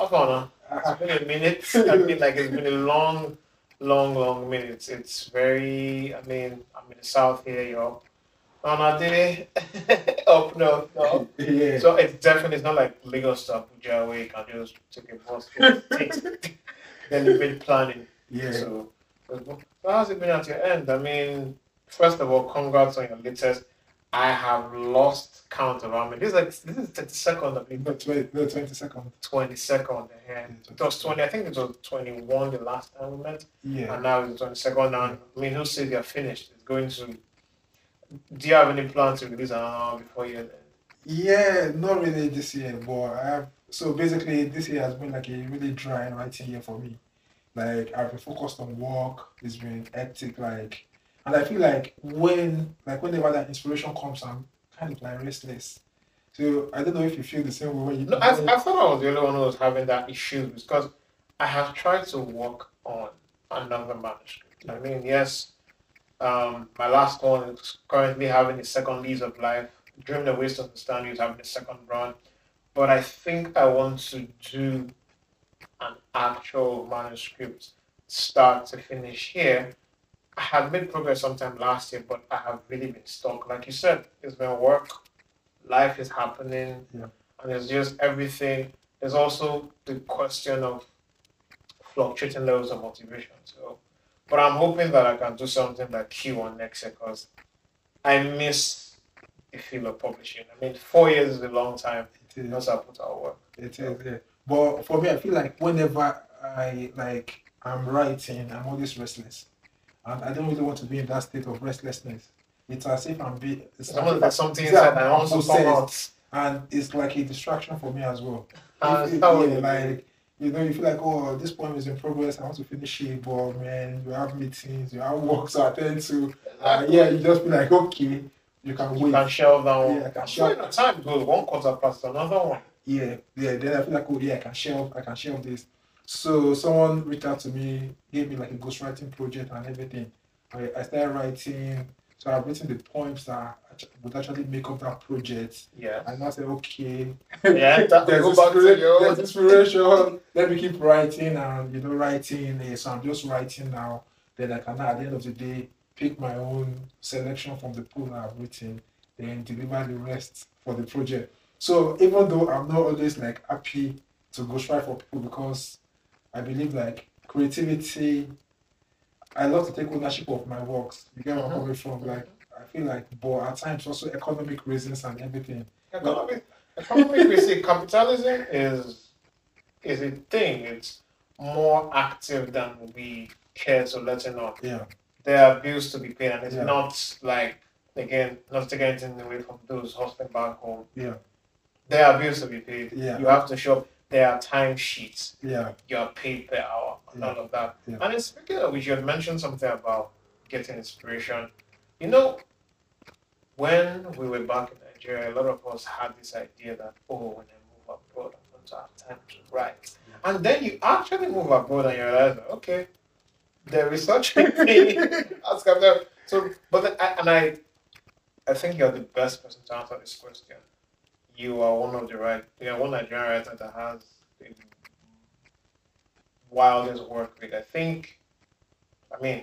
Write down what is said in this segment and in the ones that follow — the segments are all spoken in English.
far now. It's been a minute. I mean, like it's been a long minute. It's very. I mean, I'm in the south here, yo. On a day up north, no. Yeah. So it's definitely it's not like Lagos to Abuja where you can just take a bus. It takes deliberate planning. Yeah. So how's it been at your end? I mean, first of all, congrats on your latest. I have lost count of how many. This is 32nd, I believe. No, 22nd. 22nd. Yeah. It was 20. I think it was 21 the last time we met. Yeah. And now it's 22nd. And I mean, who says you're finished? It's going to. Do you have any plans to release an album before you end? Yeah, not really this year, but I have. So basically, this year has been like a really dry writing year for me. Like I've been focused on work. It's been hectic, like, and I feel like whenever that inspiration comes, I'm kind of like restless. So I don't know if you feel the same way when you. No, I thought I was the only one who was having that issue because I have tried to work on another manuscript. I mean, yes, my last one is currently having a second lease of life. Dream the Waste of the Stand is having a second run. But I think I want to do an actual manuscript start to finish here. I had made progress sometime last year, but I have really been stuck. Like you said, it's been work, life is happening, and it's just everything. There's also the question of fluctuating levels of motivation. So, but I'm hoping that I can do something like Q1 next year because I miss the feel of publishing. I mean, 4 years is a long time. Once I put out work. It is, yeah. But for me, I feel like whenever I'm writing, I'm always restless, and I don't really want to be in that state of restlessness. It's as if there's something inside that wants to come out, and it's like a distraction for me as well. You feel like, oh, this poem is in progress. I want to finish it, but man, you have meetings, you have work to attend to. You just be like, okay. You can wait. You can shelve that one. Yeah, I can shelve. Time goes one quarter past another one. Yeah. Then I feel like, oh yeah, I can shelve this. So someone reached out to me, gave me like a ghostwriting project and everything. I started writing. So I've written the poems that would actually make up that project. Yeah. And I said, okay. Yeah. There's inspiration. Let me keep writing and writing. So I'm just writing now. Then I can at the end of the day pick my own selection from the pool I've written, then deliver the rest for the project. So even though I'm not always like happy to ghostwrite for people because I believe like creativity, I love to take ownership of my works. You get where I'm coming from? Like I feel like, but at times also economic reasons and everything. Economic reasons. Capitalism is a thing. It's more active than we care to let it know. Yeah. There are bills to be paid, and it's not like, again, not to get anything away from those hustling back home. Yeah. There are bills to be paid. Yeah. You have to show up. There are time sheets. Yeah. You are paid per hour, and all of that. Yeah. And speaking of which, you had mentioned something about getting inspiration. When we were back in Nigeria, a lot of us had this idea that, when I move abroad, I'm going to have time to write. Yeah. And then you actually move abroad and you realize, okay, there is such a thing. So, I think you're the best person to answer this question. You are one Nigerian writer that has the wildest work rate.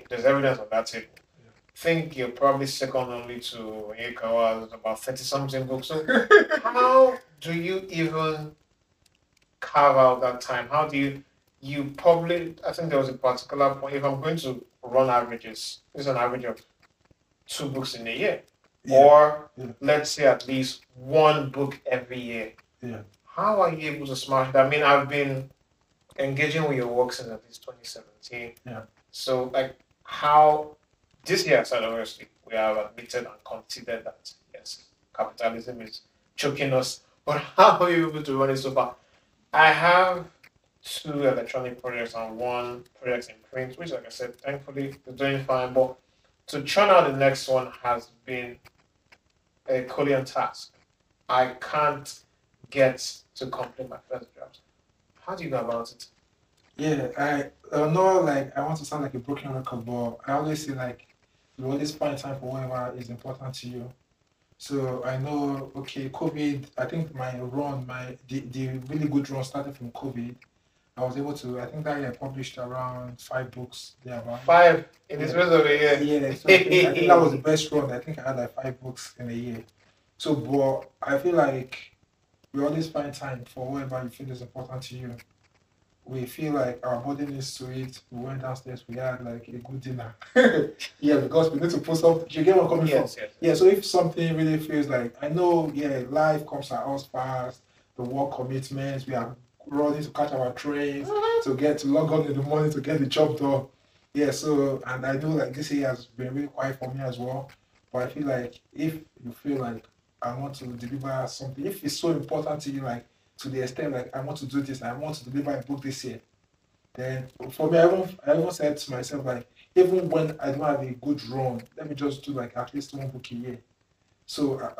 There's evidence on that table. Yeah. I think you're probably second only to Onyekawa, about 30-something books. So how do you even carve out that time? How do you probably, I think there was a particular point, if I'm going to run averages, it's an average of 2 books in a year. Yeah. Or let's say at least 1 book every year. Yeah. How are you able to smash that? I mean, I've been engaging with your work since at least 2017. Yeah. So, how this year, obviously, we have admitted and conceded that, yes, capitalism is choking us. But how are you able to run it so far? I have 2 electronic projects and 1 project in print, which, like I said, thankfully is doing fine. But to churn out the next one has been a Herculean task. I can't get to complete my first draft. How do you go about it? Yeah, I know, I want to sound like a broken record, but I always say, you always find time for whatever is important to you. So I know, okay, COVID, I think the really good run started from COVID. I was able to, I think that year I published around 5 books thereabout. 5 in the space of a year. Yeah, so I think that was the best run. I think I had like 5 books in a year. So, but I feel like we always find time for whatever you feel is important to you. We feel like our body needs to eat. We went downstairs, we had like a good dinner. Yeah, because we need to put something. You get where I'm coming from? Yes. Yeah, so if something really feels like, I know, yeah, life comes at us fast, the work commitments, we are running to catch our trains, to get to log on in the morning to get the job done. Yeah, so, and I know like this year has been really quiet for me as well. But I feel like if you feel like I want to deliver something, if it's so important to you, like to the extent like I want to do this, I want to deliver a book this year, then for me, I even said to myself like, even when I don't have a good run, let me just do like at least 1 book a year. So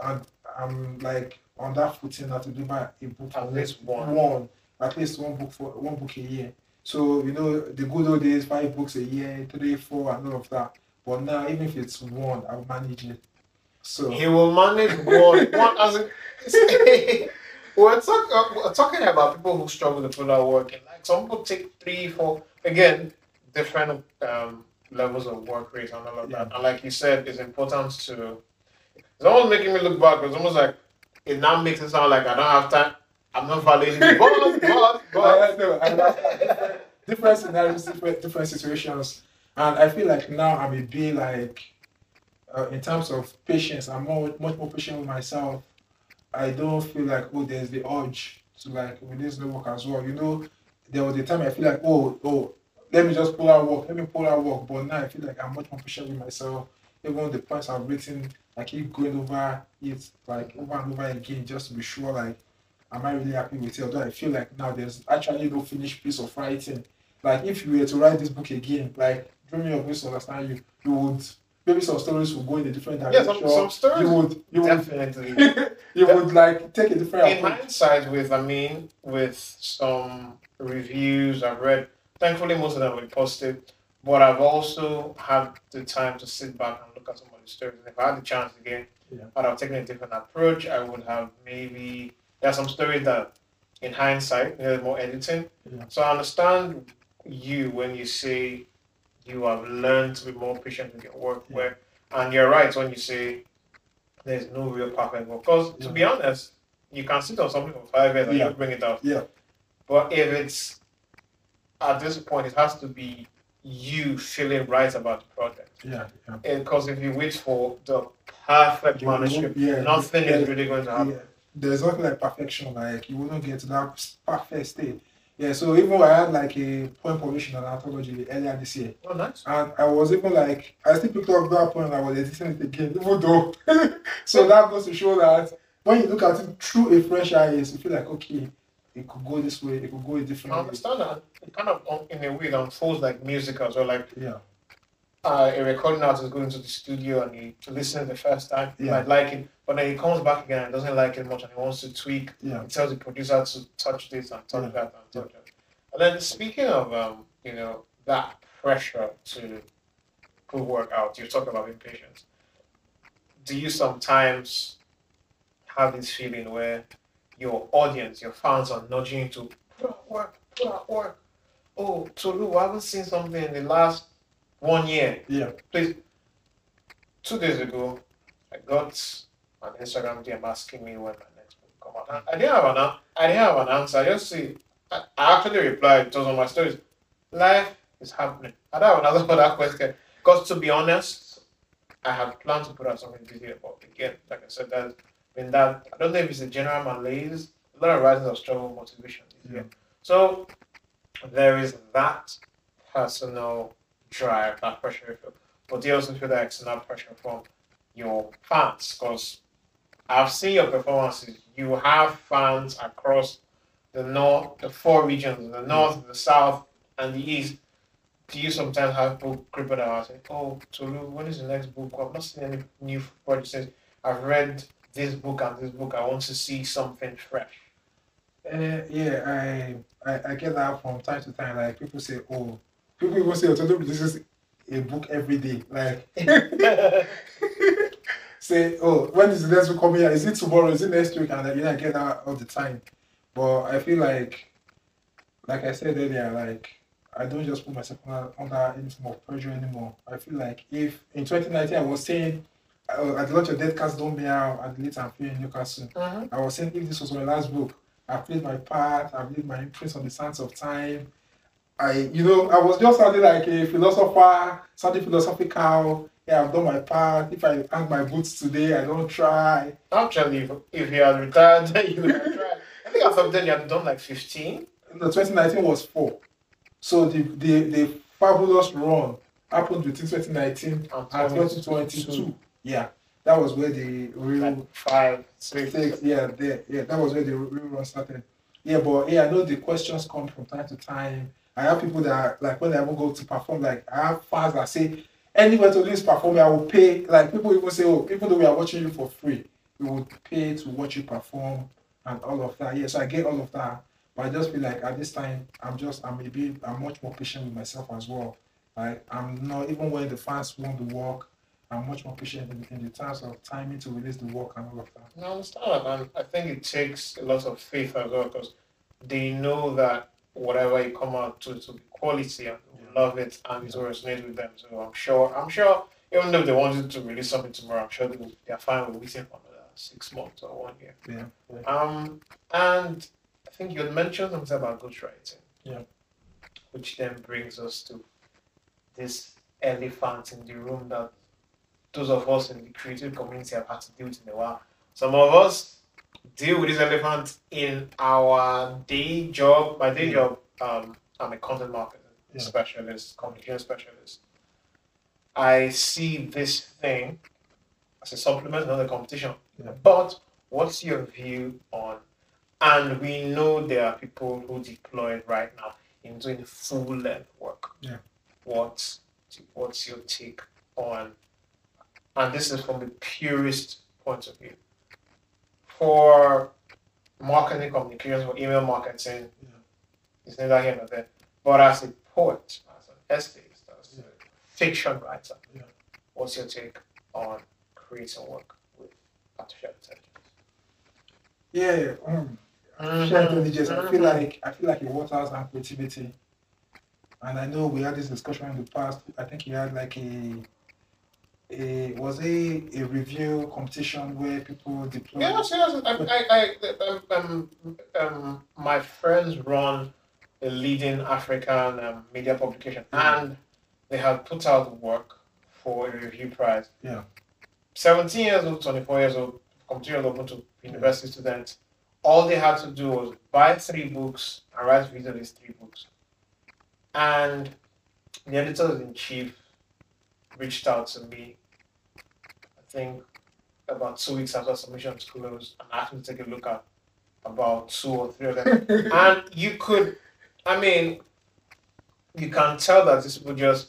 I'm like on that footing now to deliver a book At least one. At least 1 book a year. So the good old days, 5 books a year, 3, 4, and all of that. But now even if it's one, I'll manage it. So He will manage one. One as in, we're talking about people who struggle to put out work in. Like some people take 3, 4. Again, different levels of work rate and all of that. And like you said, it's important to. It's almost making me look back. It's almost like it now makes it sound like I don't have time. I'm not validating. But. I know. Different scenarios, different situations, and I feel like now I'm a bit like, in terms of patience, I'm much more patient with myself. I don't feel like, oh, there's the urge to like release the work as well. There was a time I feel like, oh, let me just pull out work, but now I feel like I'm much more patient with myself. Even the points I've written, I keep going over it like over and over again just to be sure like, am I really happy with it? Although I feel like now there's actually no finished piece of writing. Like if you were to write this book again, like dream me of misunderstand you would, maybe some stories will go in a different direction. Yeah, some stories. You would definitely. you would like take a different In approach. hindsight, with some reviews I've read, thankfully most of them were positive, but I've also had the time to sit back and look at some of the stories. And if I had the chance again, I'd have taken a different approach. I would have maybe there are some stories that, in hindsight, need more editing. So I understand you when you say you have learned to be more patient with your work. And you're right when you say there's no real perfect work. Because to be honest, you can sit on something for 5 years and you bring it out. But if it's at this point, it has to be you feeling right about the project. Because if you wait for the perfect manuscript, nothing is really going to happen. There's nothing like perfection. Like you wouldn't get to that perfect state. So even I had like a poem published in an anthology earlier this year. Oh, nice. And I was even like, I still picked up that poem and I was editing it again, even though. So that goes to show that when you look at it through a fresh eyes, you feel like, okay, it could go this way, it could go a different way. I understand that. It kind of, in a way, it unfolds like music as well. Like, a recording artist goes into the studio and he listens the first time, he might like it, but then he comes back again and doesn't like it much and he wants to tweak. He tells the producer to touch this and touch that and touch that. And then speaking of that pressure to put work out, you talk about impatience. Do you sometimes have this feeling where your audience, your fans are nudging you to put out work? Oh, Tolu, I haven't seen something in the last 1 year. Please. 2 days ago, I got an Instagram DM asking me when my next book will come out. I didn't have an answer. I just see. I actually replied. It was on my stories. Life is happening. I don't have an answer for that question. Because to be honest, I had planned to put out something this year, but again, like I said, I don't know if it's a general malaise. A lot of writers have struggled with motivation this year. So there is that personal drive, that pressure you feel. But you also feel that external pressure from your fans, because I've seen your performances. You have fans across the north, the 4 regions, the north, the south, and the east. Do you sometimes have people creeping out and saying, "Oh, Tolu, when is the next book? I've not seen any new projects. I've read this book and this book. I want to see something fresh." I get that from time to time. Like people say, oh, people even say, Tolu releases a book every day. Like, say, oh, when is the next book coming out? Is it tomorrow? Is it next week? And I get that all the time. But I feel like like I said earlier, like I don't just put myself under any form of pressure anymore. I feel like if in 2019 I was saying at the launch of Dead Cats Don't Meow at the Lit and Free in Newcastle, I was saying if this was my last book, I played my part, I've laid my imprints on the sands of time. I was just sounding like a philosopher, something philosophical. Yeah, I've done my part. If I hang my boots today, I don't try. Actually, if you had retired, then you would have tried. I think as of then you had done like 15. No, 2019 was 4. So the fabulous run happened between 2019 and 2022. Yeah, that was where the real like 5, 6. Yeah, that was where the real run started. Yeah, but yeah, I know the questions come from time to time. I have people that like when I will go to perform, like I have fans that say, anywhere to this perform, I will pay. Like people even say, oh, even though we are watching you for free, we would pay to watch you perform and all of that. Yeah, so I get all of that. But I just feel like at this time, I'm much more patient with myself as well. Like I'm not, even when the fans want the work, I'm much more patient in the terms of timing to release the work and all of that. I understand, and I think it takes a lot of faith as well because they know that whatever you come out to will be quality and they will love it and it will resonate with them. So I'm sure, even though they wanted to release something tomorrow, I'm sure they're fine with waiting for another 6 months or 1 year. Yeah. And I think you had mentioned something about ghostwriting. Yeah. Which then brings us to this elephant in the room that those of us in the creative community have had to deal with in a while. Some of us deal with this elephant in our day job. My day job, I'm a content marketing specialist, communication specialist. I see this thing as a supplement, not a competition. But what's your view on, and we know there are people who deploy right now in doing full-length work. What's your take on, and this is from the purest point of view, for marketing communications, for email marketing, it's neither here nor there. But as a poet, as an essayist, as a fiction writer, what's your take on creating work with artificial intelligence? Artificial intelligence. I feel like it waters and creativity. And I know we had this discussion in the past. I think you had like a review competition where people deploy. Yes. My friends run a leading African media publication, and they have put out work for a review prize. 17 years old, 24 years old, competition open to university students. All they had to do was buy 3 books and write reviews of these 3 books. And the editors-in-chief reached out to me, I think about 2 weeks after submission closed, and asked me to take a look at about 2 or 3 of them. And you can tell that these people just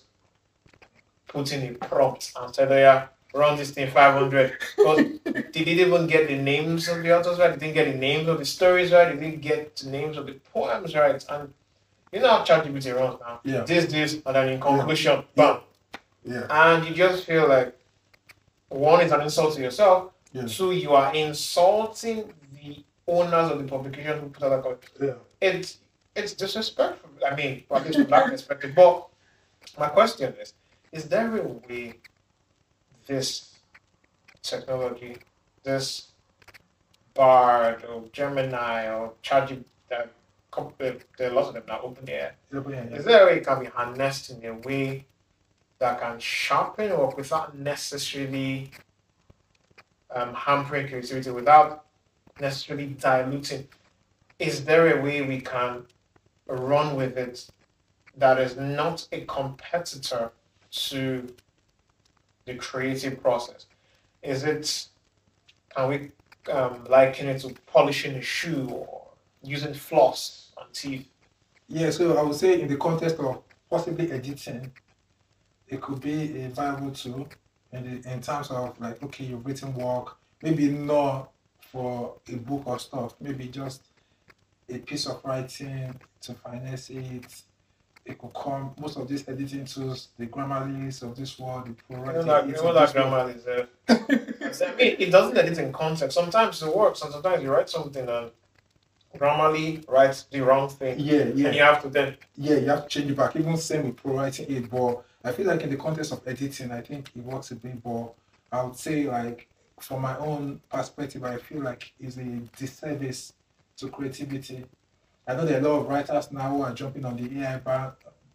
put in a prompt and said, oh yeah, run this thing 500. Because they didn't even get the names of the authors right, they didn't get the names of the stories right, they didn't get the names of the poems right. And you know how ChatGPT runs now. This, and then in conclusion, bam. And you just feel like, 1, it's an insult to yourself. 2, you are insulting the owners of the publication who put out that code. It's disrespectful. I mean, at least from that perspective. But my question is there a way this technology, this Bard or Gemini or ChatGPT, there are lots of them now, OpenAI. Is there a way it can be harnessed in a way that can sharpen work without necessarily hampering creativity, without necessarily diluting? Is there a way we can run with it that is not a competitor to the creative process? Can we liken it to polishing a shoe or using floss on teeth? So I would say in the context of possibly editing, it could be a viable tool in terms of like, okay, you've written work, maybe not for a book or stuff, maybe just a piece of writing to finance it. It could come, most of these editing tools, the Grammarlys of this world, the Grammarlys. I mean, it doesn't edit in context. Sometimes it works, and sometimes you write something and normally writes the wrong thing. Yeah, And you have to then. Yeah, you have to change it back. Even same with pro-writing it, but I feel like in the context of editing, I think it works a bit. But I would say, like, from my own perspective, I feel like it's a disservice to creativity. I know there are a lot of writers now who are jumping on the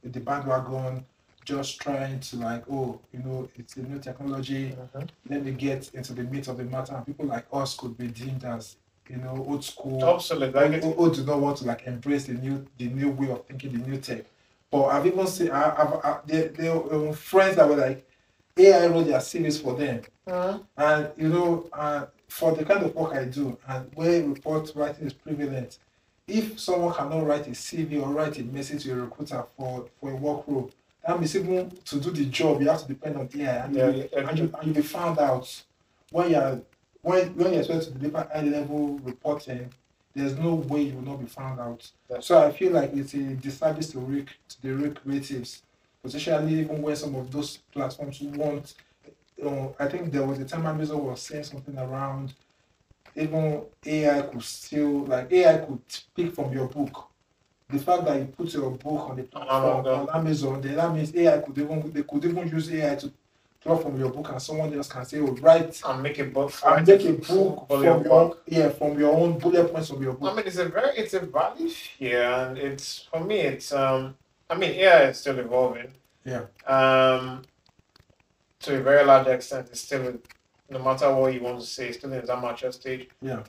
the bandwagon, just trying to like, oh, it's a new technology. Let me get into the meat of the matter. And people like us could be deemed as, old school. Absolutely. Who do not want to like embrace the new way of thinking, the new tech. But I've even seen, there are friends that were like, AI wrote their series for them. And for the kind of work I do, and where report writing is prevalent, if someone cannot write a CV or write a message to a recruiter for a work role, that means even to do the job, you have to depend on AI, and you'll be found out when you're supposed to deliver high level reporting. There's no way you will not be found out. So I feel like it's a disservice to the real creatives, especially even where some of those platforms want. I think there was a time Amazon was saying something around even AI could still, like, AI could pick from your book. The fact that you put your book on the platform on Amazon, then that means they could even use AI to draw from your book, and someone else can say, "Oh, write and make a book. And make a book from your own bullet points of your book." I mean, it's a valid fear, and it's, for me, it's AI is still evolving. Yeah. To a very large extent, it's still, no matter what you want to say, it's still in its amateur stage. Yeah.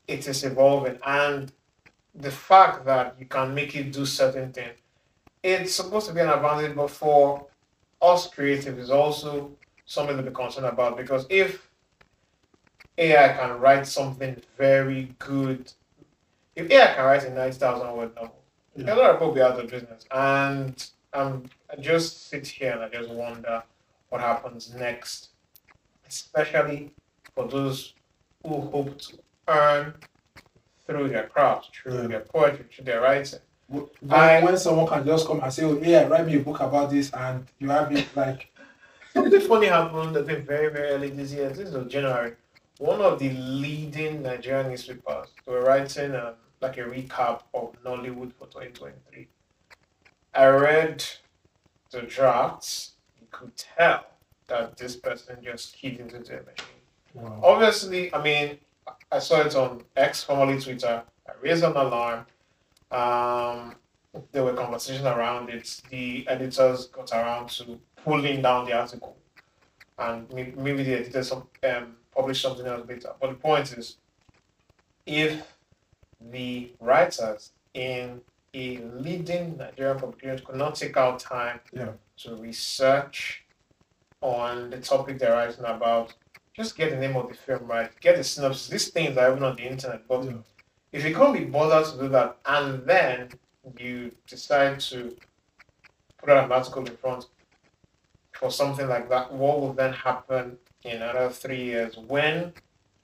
It is evolving, and the fact that you can make it do certain things, it's supposed to be an advantage, but for us creative is also something to be concerned about, because if AI can write something very good, if AI can write a 90,000 word novel, a lot of people will be out of business. And I just sit here and I just wonder what happens next, especially for those who hope to earn through their craft, through their poetry, through their writing. When someone can just come and say, "Oh, yeah, write me a book about this," and you have it like. Something funny happened, I think, very, very early this year. This is January. One of the leading Nigerian newspapers were writing like a recap of Nollywood for 2023. I read the drafts. You could tell that this person just keyed into the machine. Wow. Obviously, I mean, I saw it on X, formerly Twitter. I raised an alarm. There were conversations around it. The editors got around to pulling down the article, and maybe the editors published something else later. But the point is, if the writers in a leading Nigerian publication could not take out time to research on the topic they're writing about, just get the name of the film right, get the synopsis. These things are even on the internet, but if you can't be bothered to do that, and then you decide to put out an article in front for something like that, what will then happen in another 3 years when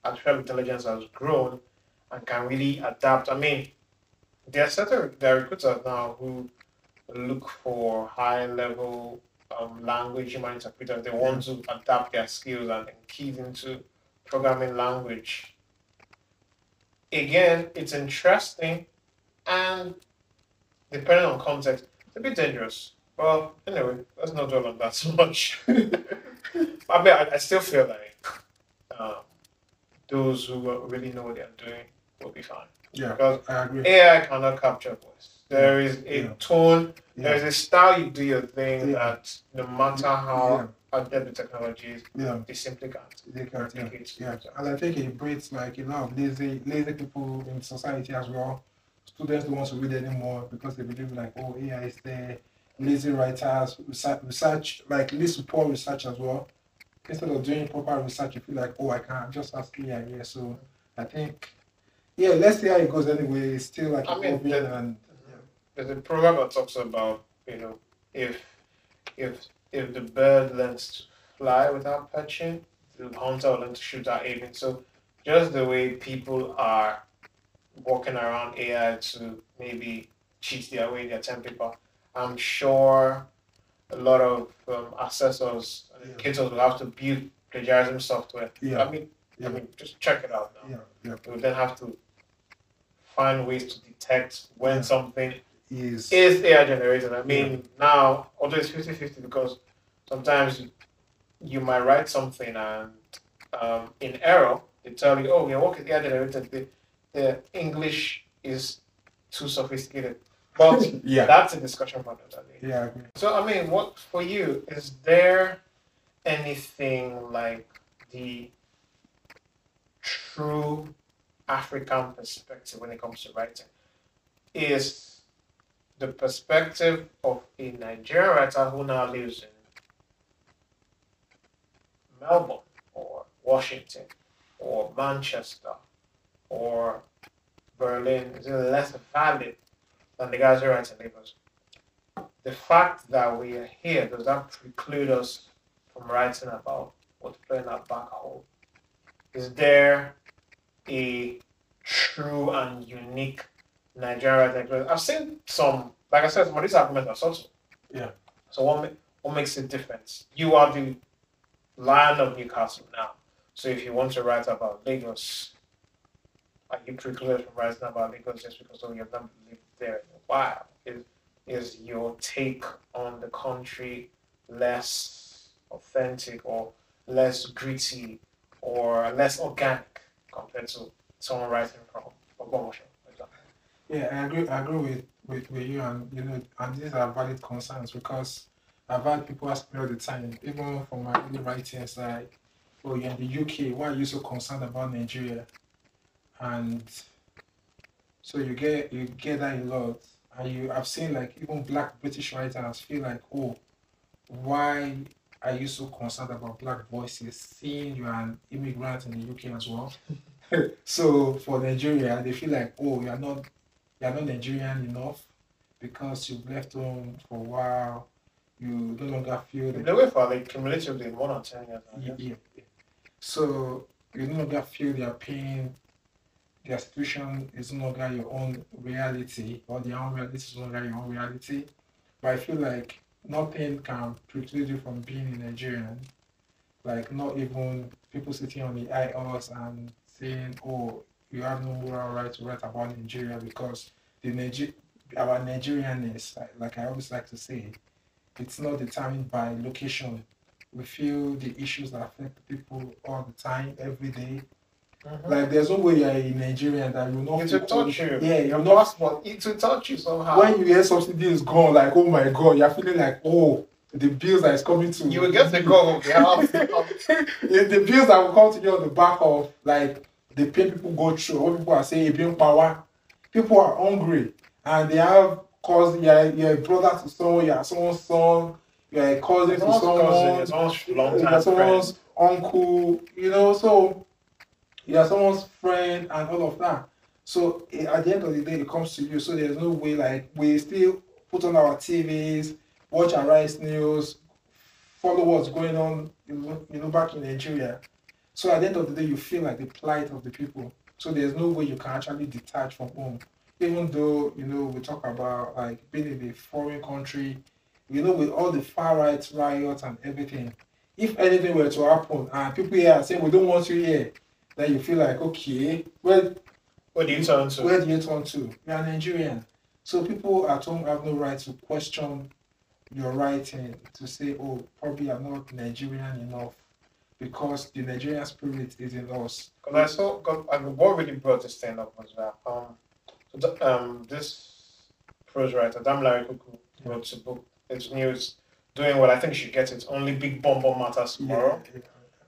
artificial intelligence has grown and can really adapt? I mean, there are recruiters now who look for high-level language human interpreters. They want to adapt their skills and key into programming language. Again, it's interesting, and depending on context, it's a bit dangerous. Well, anyway, let's not dwell on that so much. I mean, I still feel like those who really know what they're doing will be fine. Yeah, because I agree. AI cannot capture voice. There is a tone, there is a style you do your thing that no matter how adept the technology is, they simply can't. They can't. And I think it breeds like a lot of lazy people in society as well. Students don't want to read anymore because they believe like, oh, AI is there. Lazy writers, research, like least poor research as well. Instead of doing proper research, you feel like, oh, I can't just ask AI. Yeah, so I think, let's see how it goes anyway. It's still like evolving. There's a proverb that talks about, if the bird learns to fly without perching, the hunter will learn to shoot at aiming. So just the way people are walking around AI to maybe cheat their way in their term paper, I'm sure a lot of assessors and educators will have to build plagiarism software. I mean, just check it out now. You will then have to find ways to detect when something is AI generated. I mean, now, although it's 50-50 because sometimes you might write something and in error, they tell you, oh, your work is AI generated. The English is too sophisticated. But that's a discussion for another day. Yeah, I agree. So, I mean, what for you, is there anything like the true African perspective when it comes to writing? Is the perspective of a Nigerian writer who now lives in Melbourne or Washington or Manchester or Berlin is less valid than the guys who write in Lagos? The fact that we are here, does that preclude us from writing about what's playing out back home? Is there a true and unique Nigerian writing? I've seen some, like I said, some of these arguments are subtle. Yeah. So what makes it different? You are the Lion of Newcastle now. So if you want to write about Lagos, are you precluded from writing about Lagos just because you've not lived there in a while? Is your take on the country less authentic or less gritty or less organic compared to someone writing from Ogbomoso, for example? Yeah, I agree with you, and and these are valid concerns because I've had people ask me all the time, even from my early writings, like, oh, you're in the UK, why are you so concerned about Nigeria? And so you get that a lot. And I've seen like even black British writers feel like, oh, why are you so concerned about black voices, seeing you're an immigrant in the UK as well? So for Nigeria, they feel like, oh, you're not Nigerian enough because you've left home for a while. You no longer feel You've been away for like cumulatively more than 10 years now. yeah. So you no longer feel their pain. Their situation is no longer your own reality, or their own reality is no longer your own reality. But I feel like nothing can preclude you from being a Nigerian. Like not even people sitting on the IOS and saying, "Oh, you have no moral right to write about Nigeria because our Nigerianness, like I always like to say, it's not determined by location. We feel the issues that affect people all the time, every day. Like there's no way you're a Nigerian that you not. It will touch you. Yeah, your passport. It will touch you somehow. When you hear subsidy is gone, like oh my god, you're feeling like oh the bills that is coming to you will get the go. the bills that will come to you on the back of like the pain people go through. What people are saying, being power, people are hungry and they have cause you're a brother to someone, you're someone's son, you're a cousin to someone, you're someone's uncle, so you're someone's friend and all of that. So at the end of the day, it comes to you. So there's no way like we still put on our TVs, watch our rice news, follow what's going on, back in Nigeria. So at the end of the day, you feel like the plight of the people. So there's no way you can actually detach from home. Even though, we talk about like being in a foreign country, with all the far right riots and everything. If anything were to happen and people here are saying we don't want you here, then you feel like, okay, where do you turn to? Where do you turn to? You are Nigerian. So people at home have no right to question your writing, to say, oh, probably I'm not Nigerian enough because the Nigerian spirit is in us. Because what really brought this thing up was that this prose writer, Damilare Kuku, wrote a book. It's news doing well. I think you should get it. Only Big Bomb Matters Tomorrow. Yeah.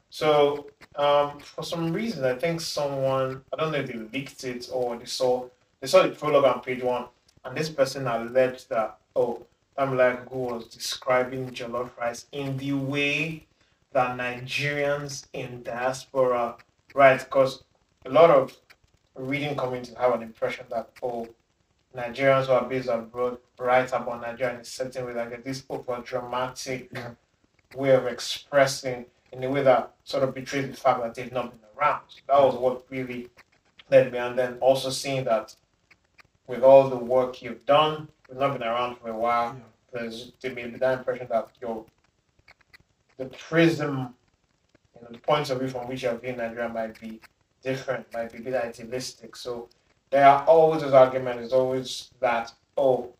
So for some reason, I think someone, I don't know if they leaked it or they saw the prologue on page 1, and this person alleged that Damilare Kuku was describing jollof rice in the way that Nigerians in diaspora write, because a lot of reading communities have an impression that Nigerians who are based abroad write about Nigeria in a certain way, like this over dramatic way of expressing in a way that sort of betrays the fact that they've not been around. That was what really led me, and then also seeing that with all the work you've done, you've not been around for a while. There's there may be that impression that the prism, the points of view from which you're viewing Nigeria might be different, might be a bit idealistic. So there are always those arguments. It's always that, oh,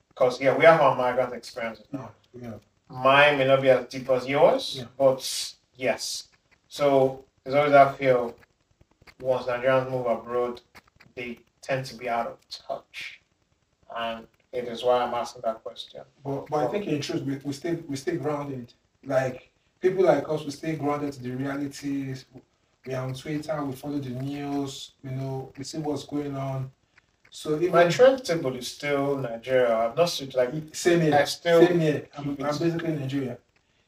because we have our migrant experiences now. Yeah. Mine may not be as deep as yours, but yes. So there's always that fear of once Nigerians move abroad, they tend to be out of touch. And it is why I'm asking that question. But I think in truth, we stay grounded. Like people like us, we stay grounded to the realities. We are on Twitter, we follow the news, we see what's going on. So even my trend table is still Nigeria. I'm not like same here. Same here. I'm basically in Nigeria.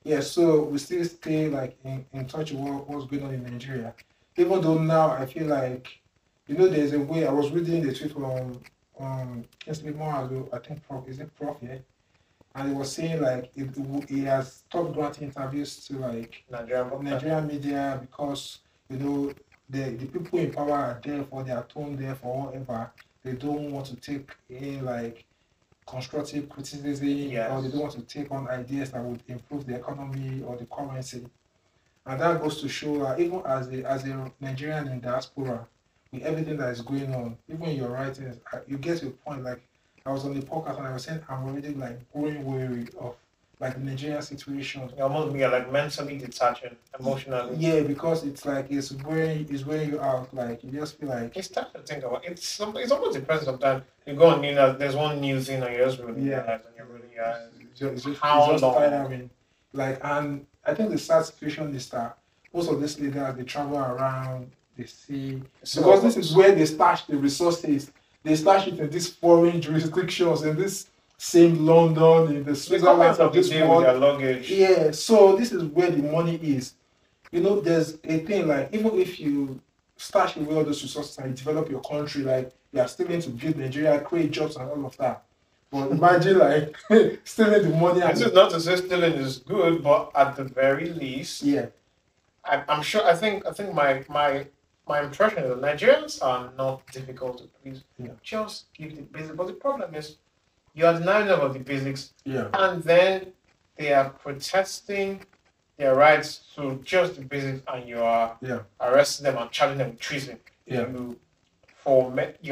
Yeah, so we still stay like in touch with what's going on in Nigeria. Even though now I feel like there's a way I was reading the tweet from Kingsley Morazo, I think is it Prof, yeah? And he was saying like he has stopped granting interviews to like Nigerian media because the people in power are there for their tone, there for whatever. They don't want to take in like constructive criticism, or they don't want to take on ideas that would improve the economy or the currency. And that goes to show even as a Nigerian in diaspora, with everything that is going on, even in your writings, you get to a point like I was on the podcast and I was saying I'm already like growing weary of like the Nigerian situation. You almost be like mentally detaching, emotionally. Yeah, because it's like it's wearing you out. Like you just feel like it's tough to think about. It's almost depressing sometimes. You go on there's one new thing and you're just really and you're really it's just tiring. Like, and I think the sad situation is that most of these leaders they travel around, they see because this is where they stash the resources. They stash it in these foreign jurisdictions, in this same London, in the Switzerland of this world. Their luggage. Yeah, so this is where the money is. There's a thing like even if you stash away all those resources and you develop your country, like you are still going to build Nigeria, create jobs and all of that. But imagine like stealing the money. This is not to say stealing is good, but at the very least, I'm sure. I think my impression is that Nigerians are not difficult to please. Just give the basics. But the problem is, you are denying them of the basics, and then they are protesting their rights to just the basics, and you are arresting them and charging them with treason. You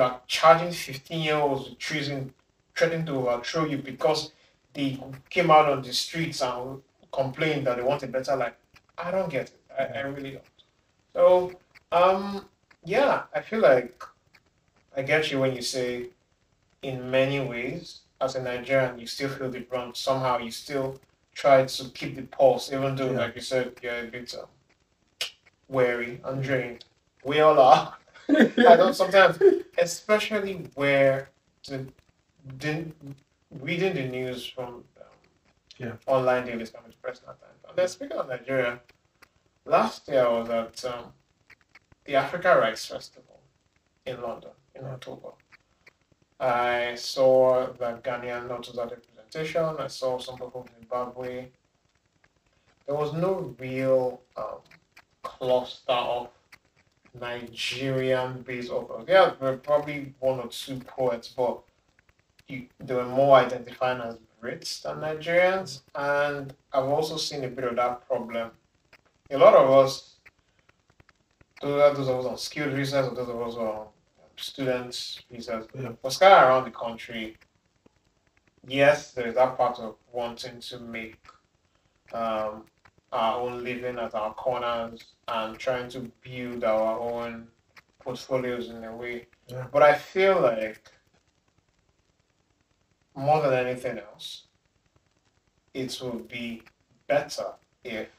are charging 15-year-olds with treason, threatening to overthrow you because they came out on the streets and complained that they want a better life. I don't get it. I really don't. So, I feel like I get you when you say, in many ways, as a Nigerian, you still feel the brunt. Somehow, you still try to keep the pulse, even though, like you said, you're a bit weary and drained. We all are. I don't sometimes, especially where reading the news from online dailies can be depressing at times. And then speaking of Nigeria, last year I was at the Africa Rice Festival in London in October. I saw the Ghanaian notes at the presentation. I saw some people from Zimbabwe. There was no real cluster of Nigerian-based authors. There were probably one or two poets, but they were more identifying as Brits than Nigerians. And I've also seen a bit of that problem. A lot of us, those of us on skilled visas, or those of us on students visas, were scattered around the country. Yes, there is that part of wanting to make our own living at our corners and trying to build our own portfolios in a way. But I feel like more than anything else, it would be better if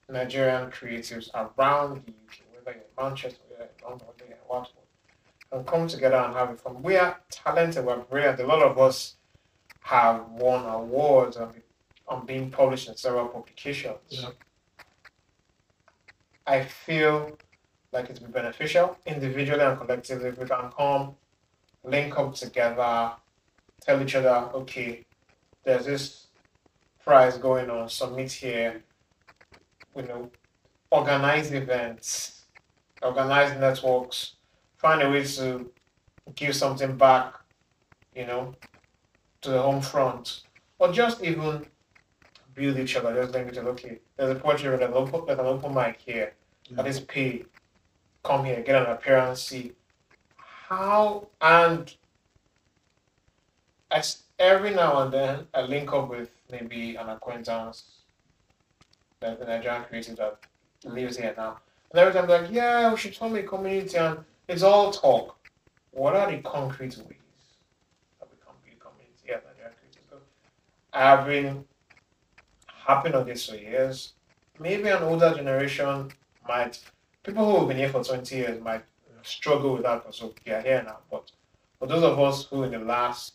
Nigerian creatives around the UK, whether in Manchester, whether in London, whether in Watford, can come together and have it fun. We are talented, we're brilliant. A lot of us have won awards and being published in several publications. I feel like it would be beneficial individually and collectively if we can come, link up together, tell each other, okay, there's this prize going on, submit here, organize events, organize networks, find a way to give something back, to the home front, or just even build each other, just link each other, okay, there's a poetry, there's an open mic here, that is paid. come here, get an appearance, see how, and every now and then I link up with maybe an acquaintance, like the Nigerian creative that lives here now. And every time they're like, yeah, we should form a community, and it's all talk. What are the concrete ways that we can build community as Nigerian creators? So I have been harping on this for years. Maybe an older generation might, people who have been here for 20 years might struggle with that because they are here now. But for those of us who in the last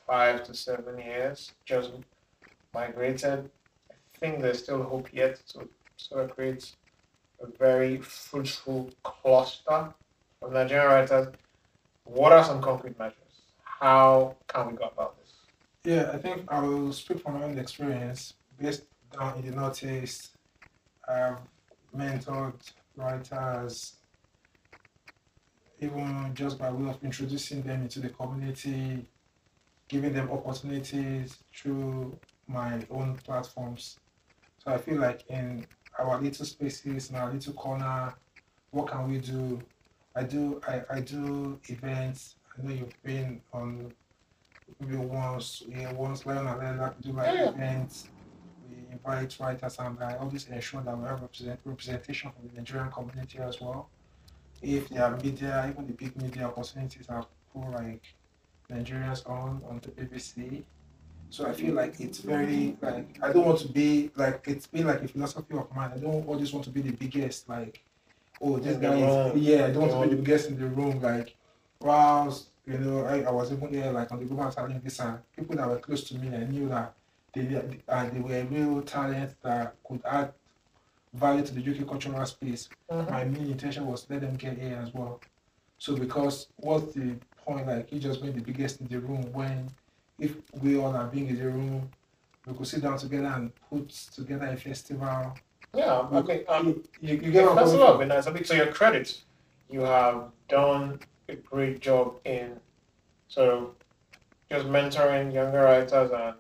5 to 7 years just migrated, I think there's still hope yet to sort of create a very fruitful cluster of Nigerian writers. What are some concrete measures? How can we go about this? Yeah, I think I will speak from my own experience. Based down in the Northeast, I've mentored writers, even just by way of introducing them into the community, giving them opportunities through my own platforms. So I feel like in our little spaces, in our little corner, what can we do? I do events. I know you've been on maybe once Lion and Lilac do like Yeah. events. We invite writers, and I always ensure that we have representation from the Nigerian community as well. If there are media, even the big media opportunities are put like Nigerians on the BBC. So I feel like it's very like I don't want to be like it's been like a philosophy of mine. I don't always want to be the biggest like oh this In the guy is room. yeah, I don't want to be the biggest in the room like whilst I was even there like on the global talent visa, people that were close to me I knew that they were real talents that could add value to the UK cultural space. Mm-hmm. My main intention was to let them get here as well. So because what's the point like you just being the biggest in the room when if we all are being in the room, we could sit down together and put together a festival. Yeah, I mean, you get what I'm that's a coming lot from? of nice. I mean, so your credit, you have done a great job in sort of just mentoring younger writers and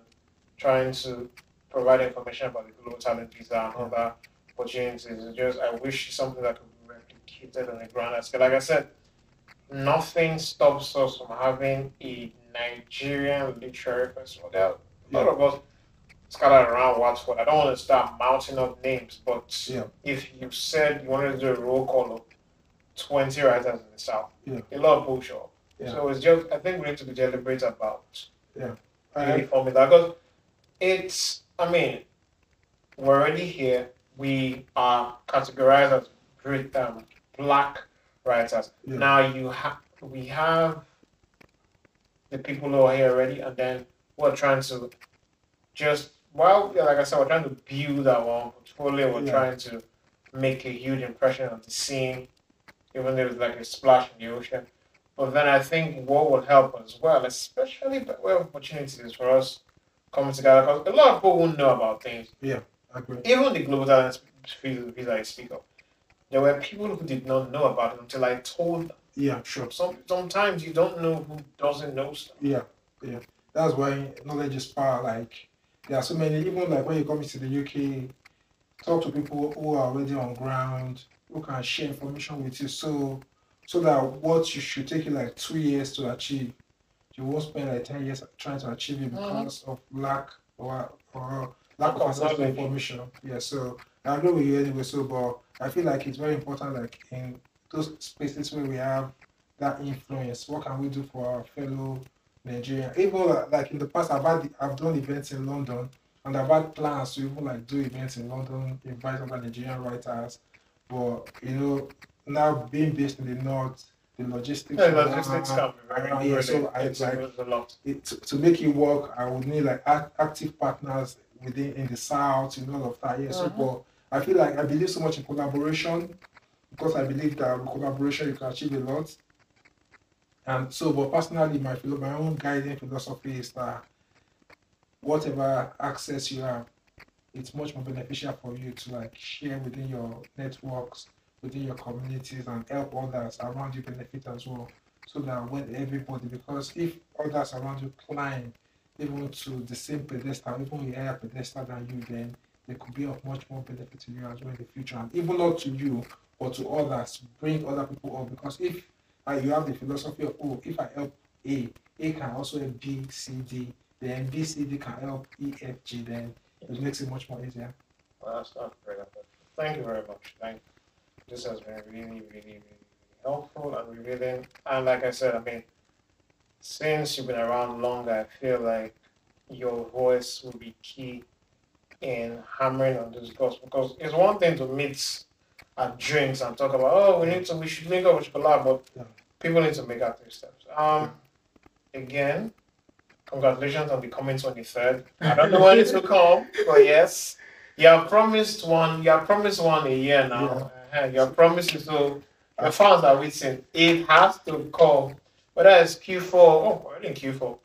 trying to provide information about the global talent visa and other opportunities. It's just I wish it's something that could be replicated on a grander scale. Like I said, nothing stops us from having a Nigerian literary festival. There are a lot of us scattered around Watford. I don't want to start mounting up names, but if you said you wanted to do a roll call of 20 writers in the South, a lot of people show up. So it's just, I think we need to be deliberate about really forming that. Because it's, I mean, we're already here. We are categorized as black writers. Now we have the people who are here already, and then we're trying to just like I said, we're trying to build our own portfolio. We're trying to make a huge impression on the scene, even though it's like a splash in the ocean. But then I think what will help as well, especially by way of opportunities for us coming together, because a lot of people won't know about things. Yeah, I agree. Even the global talent visa I speak of, there were people who did not know about it until I told them. Yeah, sure. Sometimes you don't know who doesn't know stuff. Yeah. That's why knowledge is power. Like there are so many. Even like when you come into the UK, talk to people who are already on ground, who can share information with you. So that what you should take you like 2 years to achieve, you won't spend like 10 years trying to achieve it because of lack or lack of access to information. Yeah. So I agree with you anyway. So, but I feel like it's very important, like in those spaces where we have that influence, what can we do for our fellow Nigerian? Even like in the past, I've done events in London, and I've had plans to even like do events in London, invite other Nigerian writers. But now being based in the north, the logistics. Yeah, logistics can be very yeah, so a lot. To make it work, I would need like active partners in the south, all of that. Yeah, so but I feel like I believe so much in collaboration because I believe that with collaboration you can achieve a lot. And so, but personally, my own guiding philosophy is that whatever access you have, it's much more beneficial for you to like share within your networks, within your communities, and help others around you benefit as well. So that when everybody, because if others around you climb even to the same pedestal, even a higher pedestal than you, then they could be of much more benefit to you as well in the future. And even not to you, but to others, bring other people up. Because if you have the philosophy of, oh, if I help A can also help B, C, D, then B, C, D can help E, F, G, then it makes it much more easier. Well, that's very good. Thank you very much. This has been really, really, really helpful and revealing. And like I said, I mean, since you've been around longer, I feel like your voice will be key in hammering on this gospel, because it's one thing to meet at drinks and talk about, oh, we should link up, we should collab, but people need to make out 3 steps. Again, congratulations on becoming 23rd. I don't know when it will come, but yes, you have promised one. You have promised one a year now. You have promised it, so your fans are waiting. It has to come, whether it's Q4. Oh, we're in Q4,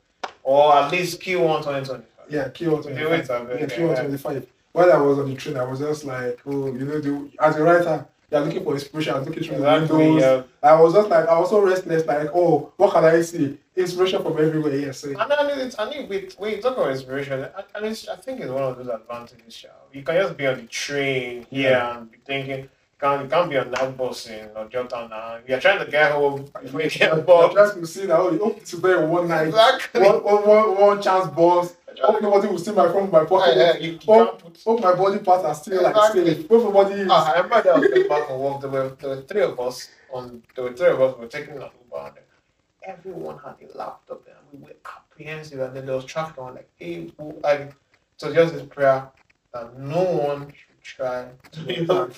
or at least Q1 2025. Yeah, Q1 2025. Yeah, Q1 2025. While I was on the train, I was just like, oh, as a writer, you're looking for inspiration. I was looking through the windows. Yeah. I was just like, I was so restless, like, oh, what can I see? Inspiration from everywhere. Yes. So. When you talk about inspiration, I think it's one of those advantages. You can just be on the train here and be thinking. You can't be on night bus in Ojota now. You're trying to get home before you get home. You're trying to see that, you hope to be one night. Exactly. One chance bus. Hope nobody will steal my phone, my pocket. Hope my body parts are still exactly. Like still. Hope nobody is. I remember that I was coming back from work. There were 3 of us we were taking an Uber, and everyone had a laptop and we were apprehensive, and then there was traffic on so just this prayer that no one should try to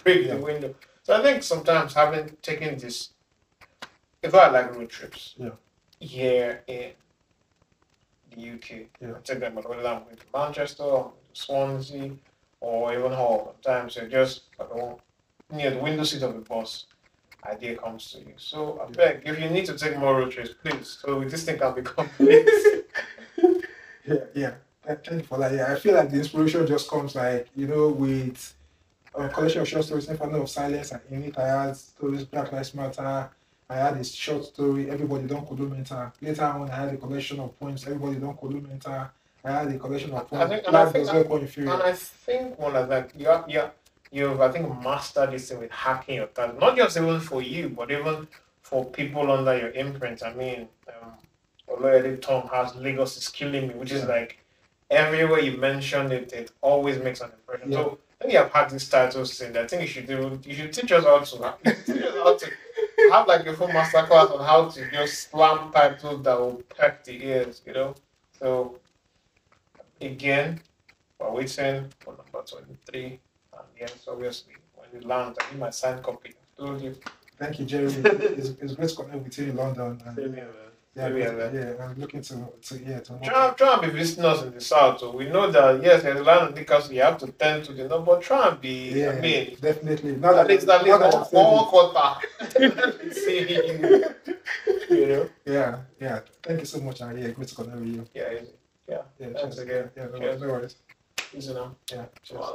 break the window. So I think sometimes taken this, if I like road trips here in the UK, I take them whether I'm going to Manchester or Swansea or even Hull. Sometimes you're just near the window seat of the bus, idea comes to you. So I beg, if you need to take more road trips, please, so this thing can be complete. Thank you for that. Yeah, I feel like the inspiration just comes with a collection of short stories, Inferno of Silence, and in it I had stories, Black Lives Matter. I had a short story, Everybody Don't Mental. Later on, I had a collection of poems, Everybody Don't Mental. I had a collection of poems, Life Does Not Go Inferior. And I think one of that, you've mastered this thing with hacking your time, not just even for you, but even for people under your imprint. I mean, Oloyede Tom has Lagos is Killing Me, which is like everywhere you mention it, it always makes an impression. So I think you have had this title since. I think you should teach us how to have like a full masterclass on how to just slam titles that will perk the ears, So again, we're waiting for number 23. And yes, obviously, when you land, I need my signed copy. I told you. Thank you, Jerry. It's great to connect with you in London. I'm looking to try and be visiting us in the south. So we know that yes, there's a Lion and Lilac, you have to tend to the north, but try and be. Definitely. Not at least one quarter. See you. Yeah. Thank you so much, and great to connect with you. Yeah. Thanks again. No worries. Easy now. Yeah. Cheers.